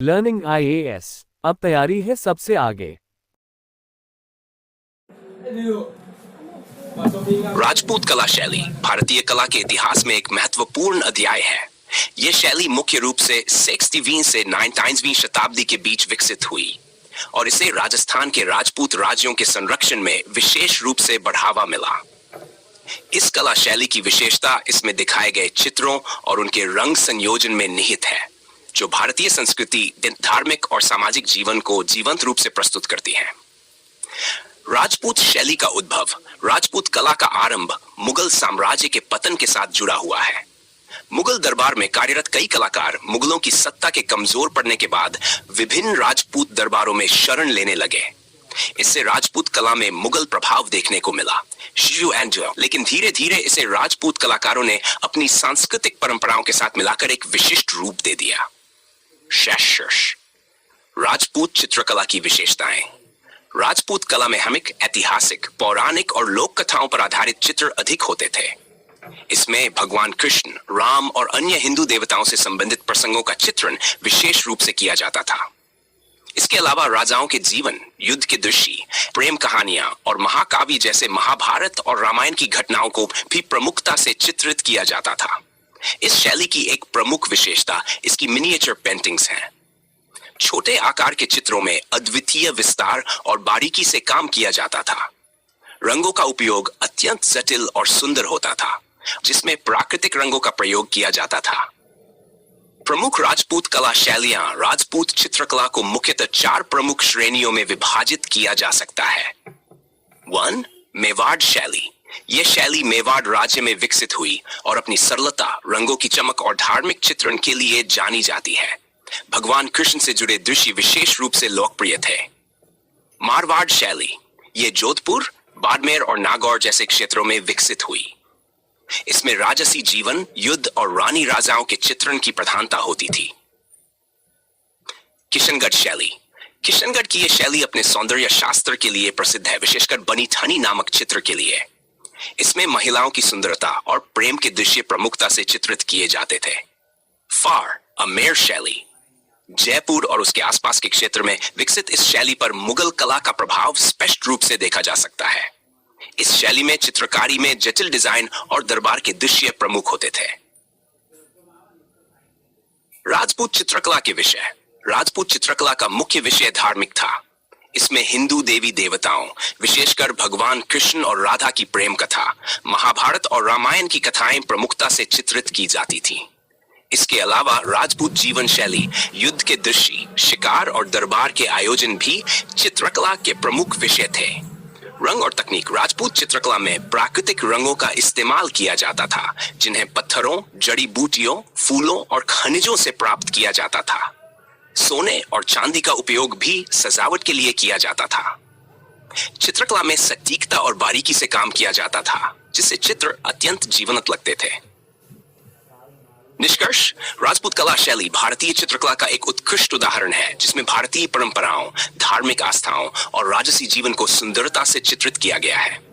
Learning IAS अब तैयारी है सबसे आगे। राजपूत कला शैली भारतीय कला के इतिहास में एक महत्वपूर्ण अध्याय है। यह शैली मुख्य रूप से 16वीं से 19वीं शताब्दी के बीच विकसित हुई और इसे राजस्थान के राजपूत राज्यों के संरक्षण में विशेष रूप से बढ़ावा मिला। इस कला शैली की विशेषता इसमें दिखाए गए चित्रों और उनके रंग संयोजन में निहित है, जो भारतीय संस्कृति, धार्मिक और सामाजिक जीवन को जीवंत रूप से प्रस्तुत करती है। राजपूत शैली का उद्भव, राजपूत कला का आरंभ मुगल साम्राज्य के पतन के साथ जुड़ा हुआ है। मुगल दरबार में कार्यरत कई कलाकार मुगलों की सत्ता के कमजोर पड़ने के बाद विभिन्न राजपूत दरबारों में शरण लेने लगे। इससे राजपूत कला में मुगल प्रभाव देखने को मिला, लेकिन धीरे धीरे इसे राजपूत कलाकारों ने अपनी सांस्कृतिक परंपराओं के साथ मिलाकर एक विशिष्ट रूप दे दिया। राजपूत चित्रकला की विशेषताएं। राजपूत कला में हमिक, ऐतिहासिक, पौराणिक और लोक कथाओं पर आधारित चित्र अधिक होते थे। इसमें भगवान कृष्ण, राम और अन्य हिंदू देवताओं से संबंधित प्रसंगों का चित्रण विशेष रूप से किया जाता था। इसके अलावा राजाओं के जीवन, युद्ध के दृश्य, प्रेम कहानियां और महाकाव्य जैसे महाभारत और रामायण की घटनाओं को भी प्रमुखता से चित्रित किया जाता था। इस शैली की एक प्रमुख विशेषता इसकी मिनिएचर पेंटिंग्स हैं। छोटे आकार के चित्रों में अद्वितीय विस्तार और बारीकी से काम किया जाता था। रंगों का उपयोग अत्यंत जटिल और सुंदर होता था, जिसमें प्राकृतिक रंगों का प्रयोग किया जाता था। प्रमुख राजपूत कला शैलियां। राजपूत चित्रकला को मुख्यतः 4 प्रमुख श्रेणियों में विभाजित किया जा सकता है। 1. मेवाड़ शैली। यह शैली मेवाड़ राज्य में विकसित हुई और अपनी सरलता, रंगों की चमक और धार्मिक चित्रण के लिए जानी जाती है। भगवान कृष्ण से जुड़े दृश्य विशेष रूप से लोकप्रिय थे। मारवाड़ शैली। यह जोधपुर, बाड़मेर और नागौर जैसे क्षेत्रों में विकसित हुई। इसमें राजसी जीवन, युद्ध और रानी राजाओं के चित्रण की प्रधानता होती थी। किशनगढ़ शैली। किशनगढ़ की यह शैली अपने सौंदर्य शास्त्र के लिए प्रसिद्ध है, विशेषकर बनी ठनी नामक चित्र के लिए। इसमें महिलाओं की सुंदरता और प्रेम के दृश्य प्रमुखता से चित्रित किए जाते थे। फार, अमेर शैली। जयपुर और उसके आसपास के क्षेत्र में विकसित इस शैली पर मुगल कला का प्रभाव स्पष्ट रूप से देखा जा सकता है। इस शैली में चित्रकारी में जटिल डिजाइन और दरबार के दृश्य प्रमुख होते थे। राजपूत चित्रकला के विषय। राजपूत चित्रकला का मुख्य विषय धार्मिक था। इसमें हिंदू देवी देवताओं, विशेषकर भगवान कृष्ण और राधा की प्रेम कथा, महाभारत और रामायण की कथाएं प्रमुखता से चित्रित की जाती थीं। इसके अलावा राजपूत जीवन शैली, युद्ध के दृश्य, शिकार और दरबार के आयोजन भी चित्रकला के प्रमुख विषय थे। रंग और तकनीक। राजपूत चित्रकला में प्राकृतिक रंगों का इस्तेमाल किया जाता था, जिन्हें पत्थरों, जड़ी बूटियों, फूलों और खनिजों से प्राप्त किया जाता था। सोने और चांदी का उपयोग भी सजावट के लिए किया जाता था। चित्रकला में सटीकता और बारीकी से काम किया जाता था, जिससे चित्र अत्यंत जीवंत लगते थे। निष्कर्ष, राजपूत कला शैली भारतीय चित्रकला का एक उत्कृष्ट उदाहरण है, जिसमें भारतीय परंपराओं, धार्मिक आस्थाओं और राजसी जीवन को सुंदरता से चित्रित किया गया है।